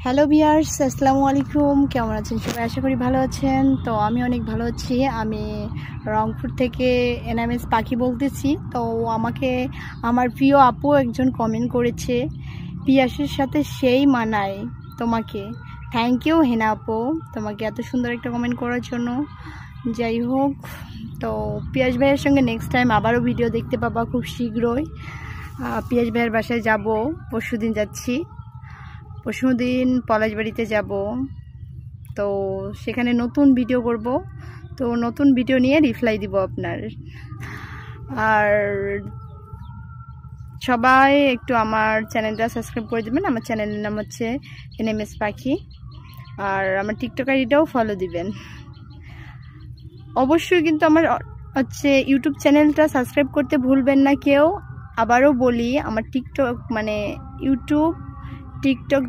Hello viewers, আসসালামু আলাইকুম। কেমন আছেন সবাই? আশা করি ভালো আছেন। তো আমি অনেক ভালো আছি। আমি রংপুর থেকে এনএমএস পাখি বলতেছি। তো আমাকে আমার প্রিয় আপু একজন কমেন্ট করেছে, পিয়াসের সাথে সেই মানায় তোমাকে। থ্যাংক ইউ হেনা আপু, তোমাকে এত সুন্দর একটা কমেন্ট করার জন্য। যাই হোক, তো পিয়াস ভাইয়ের সঙ্গে নেক্সট টাইম আবারও ভিডিও দেখতে পাবা খুব শীঘ্রই। পিয়াস ভাইয়ের বাসায় যাব, পরশুদিন যাচ্ছি। পরশুদিন পলাশবাড়িতে যাব, তো সেখানে নতুন ভিডিও করব। তো নতুন ভিডিও নিয়ে রিপ্লাই দিব আপনার। আর সবাই একটু আমার চ্যানেলটা সাবস্ক্রাইব করে দেবেন। আমার চ্যানেলের নাম হচ্ছে এনএমএস পাখি। আর আমার টিকটক আইডিটাও ফলো দিবেন অবশ্যই। কিন্তু আমার হচ্ছে ইউটিউব চ্যানেলটা সাবস্ক্রাইব করতে ভুলবেন না কেউ। আবারও বলি, আমার টিকটক মানে ইউটিউব টিকটক